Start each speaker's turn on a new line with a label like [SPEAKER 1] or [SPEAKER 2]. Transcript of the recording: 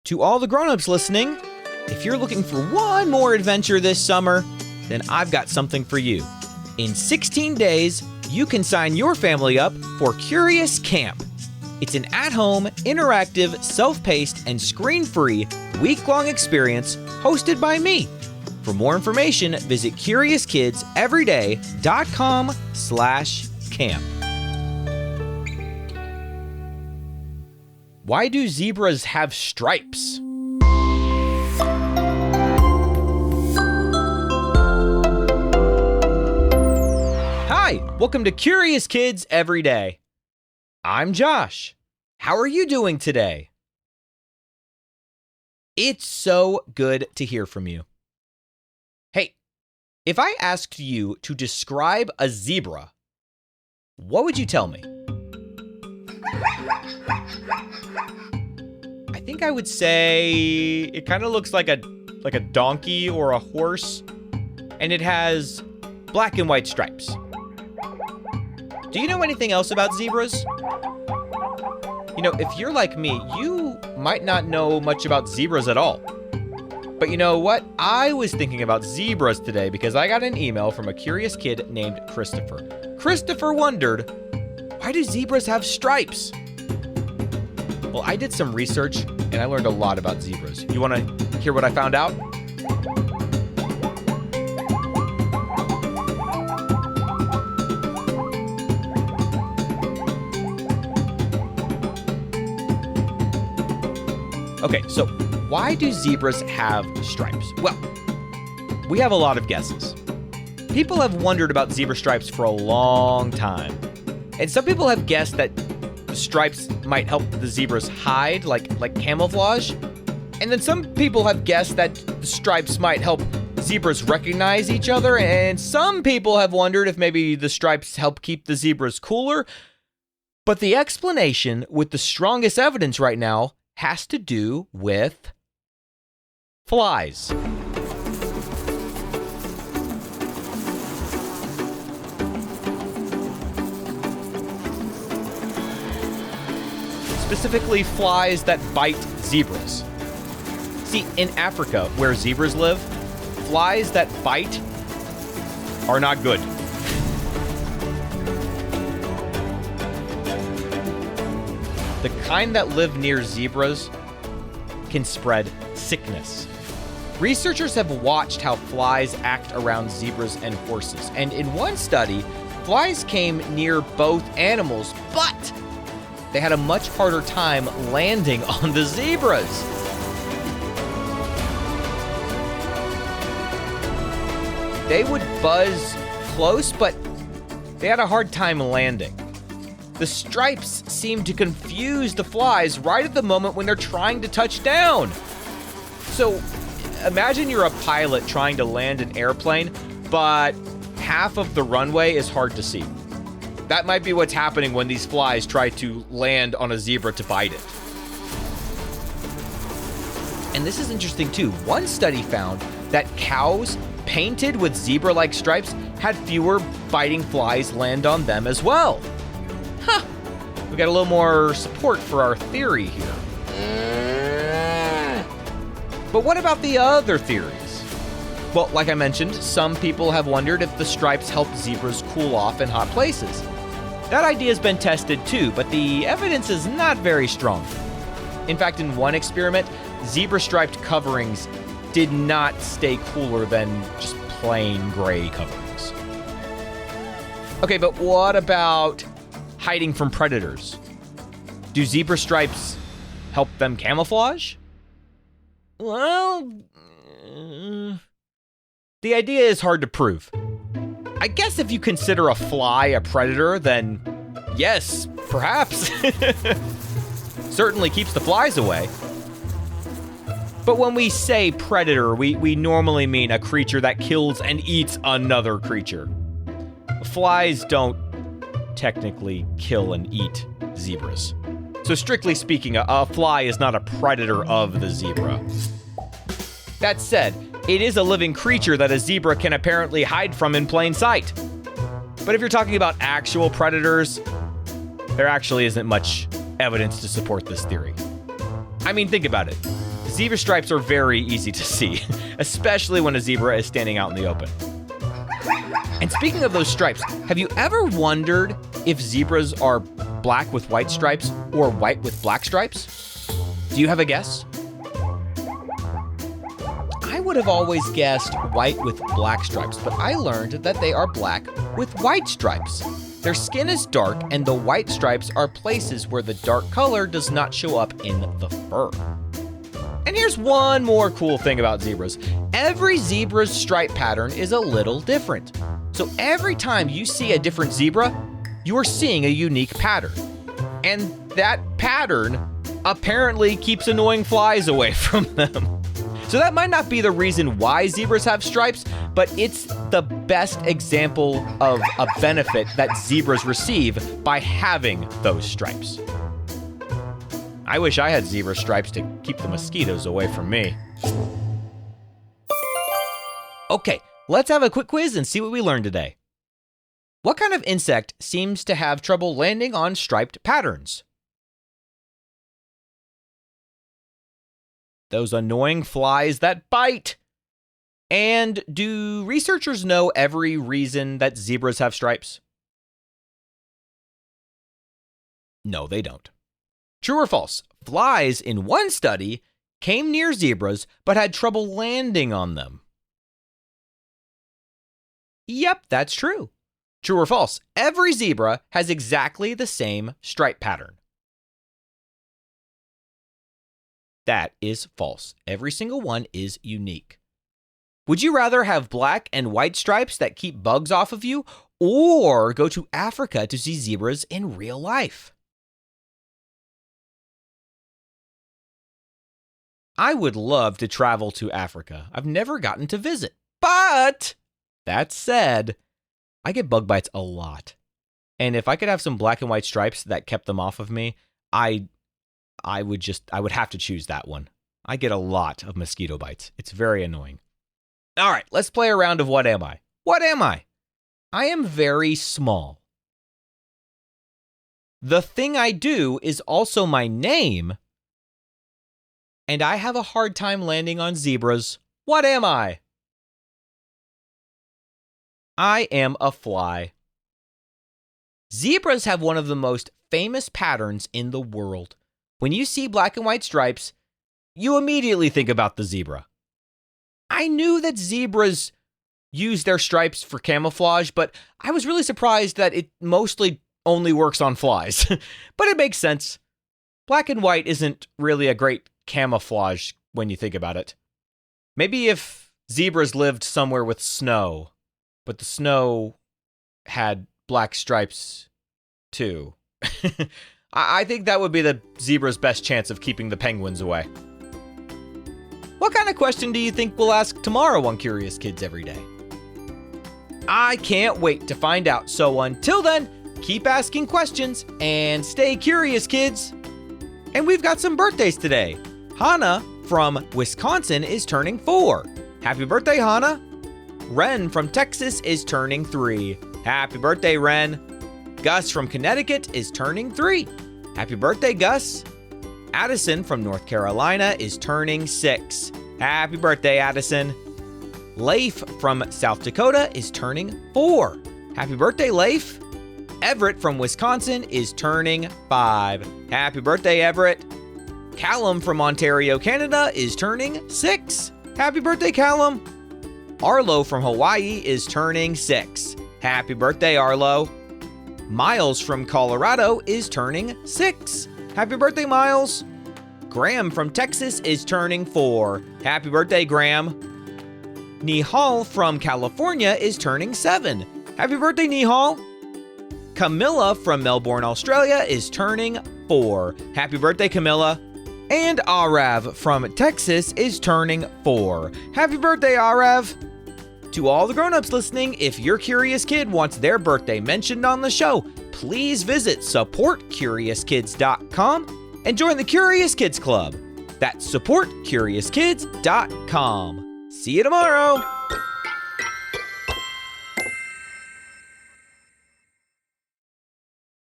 [SPEAKER 1] To all the grown-ups listening, if you're looking for one more adventure this summer, then I've got something for you. In 16 days, you can sign your family up for Curious Camp. It's an at-home, interactive, self-paced, and screen-free week-long experience hosted by me. For more information, visit CuriousKidsEveryday.com/camp. Why do zebras have stripes? Hi, welcome to Curious Kids Every Day. I'm Josh. How are you doing today? It's so good to hear from you. Hey, if I asked you to describe a zebra, what would you tell me? I think I would say it kind of looks like a donkey or a horse, and it has black and white stripes. Do you know anything else about zebras? You know, if you're like me, you might not know much about zebras at all. But you know what? I was thinking about zebras today because I got an email from a curious kid named Christopher. Christopher wondered, why do zebras have stripes? Well, I did some research and I learned a lot about zebras. You want to hear what I found out? Okay, so why do zebras have stripes? Well, we have a lot of guesses. People have wondered about zebra stripes for a long time. And some people have guessed that the stripes might help the zebras hide, like camouflage. And then some people have guessed that the stripes might help zebras recognize each other. And some people have wondered if maybe the stripes help keep the zebras cooler. But the explanation with the strongest evidence right now has to do with flies. Specifically, flies that bite zebras. See, in Africa, where zebras live, flies that bite are not good. The kind that live near zebras can spread sickness. Researchers have watched how flies act around zebras and horses, and in one study, flies came near both animals, but they had a much harder time landing on the zebras. They would buzz close, but they had a hard time landing. The stripes seem to confuse the flies right at the moment when they're trying to touch down. So imagine you're a pilot trying to land an airplane, but half of the runway is hard to see. That might be what's happening when these flies try to land on a zebra to bite it. And this is interesting too. One study found that cows painted with zebra-like stripes had fewer biting flies land on them as well. Huh. We got a little more support for our theory here. But what about the other theories? Well, like I mentioned, some people have wondered if the stripes help zebras cool off in hot places. That idea has been tested too, but the evidence is not very strong. In fact, in one experiment, zebra-striped coverings did not stay cooler than just plain gray coverings. Okay, but what about hiding from predators? Do zebra stripes help them camouflage? Well, the idea is hard to prove. I guess if you consider a fly a predator, then yes, perhaps. Certainly keeps the flies away. But when we say predator, we normally mean a creature that kills and eats another creature. Flies don't technically kill and eat zebras. So strictly speaking, a fly is not a predator of the zebra. That said, it is a living creature that a zebra can apparently hide from in plain sight. But if you're talking about actual predators, there actually isn't much evidence to support this theory. I mean, think about it. Zebra stripes are very easy to see, especially when a zebra is standing out in the open. And speaking of those stripes, have you ever wondered if zebras are black with white stripes or white with black stripes? Do you have a guess? I would have always guessed white with black stripes, but I learned that they are black with white stripes. Their skin is dark, and the white stripes are places where the dark color does not show up in the fur. And here's one more cool thing about zebras. Every zebra's stripe pattern is a little different. So every time you see a different zebra, you are seeing a unique pattern. And that pattern apparently keeps annoying flies away from them. So that might not be the reason why zebras have stripes, but it's the best example of a benefit that zebras receive by having those stripes. I wish I had zebra stripes to keep the mosquitoes away from me. Okay, let's have a quick quiz and see what we learned today. What kind of insect seems to have trouble landing on striped patterns? Those annoying flies that bite. And do researchers know every reason that zebras have stripes? No, they don't. True or false? Flies in one study came near zebras but had trouble landing on them. Yep, that's true. True or false? Every zebra has exactly the same stripe pattern. That is false. Every single one is unique. Would you rather have black and white stripes that keep bugs off of you, or go to Africa to see zebras in real life? I would love to travel to Africa. I've never gotten to visit. But that said, I get bug bites a lot. And if I could have some black and white stripes that kept them off of me, I would have to choose that one. I get a lot of mosquito bites. It's very annoying. All right, let's play a round of What Am I? What am I? I am very small. The thing I do is also my name, and I have a hard time landing on zebras. What am I? I am a fly. Zebras have one of the most famous patterns in the world. When you see black and white stripes, you immediately think about the zebra. I knew that zebras use their stripes for camouflage, but I was really surprised that it mostly only works on flies. But it makes sense. Black and white isn't really a great camouflage when you think about it. Maybe if zebras lived somewhere with snow, but the snow had black stripes too. I think that would be the zebra's best chance of keeping the penguins away. What kind of question do you think we'll ask tomorrow on Curious Kids Every Day? I can't wait to find out. So until then, keep asking questions and stay curious, kids. And we've got some birthdays today. Hannah from Wisconsin is turning 4. Happy birthday, Hannah. Ren from Texas is turning 3. Happy birthday, Ren. Gus from Connecticut is turning 3. Happy birthday, Gus. Addison from North Carolina is turning 6. Happy birthday, Addison. Leif from South Dakota is turning 4. Happy birthday, Leif. Everett from Wisconsin is turning 5. Happy birthday, Everett. Callum from Ontario, Canada is turning 6. Happy birthday, Callum. Arlo from Hawaii is turning 6. Happy birthday, Arlo. Miles from Colorado is turning 6. Happy birthday, Miles. Graham from Texas is turning 4. Happy birthday, Graham. Nihal from California is turning 7. Happy birthday, Nihal. Camilla from Melbourne, Australia is turning 4. Happy birthday, Camilla. And Arav from Texas is turning 4. Happy birthday, Arav. To all the grown-ups listening, if your curious kid wants their birthday mentioned on the show, please visit supportcuriouskids.com and join the Curious Kids Club. That's supportcuriouskids.com. See you tomorrow.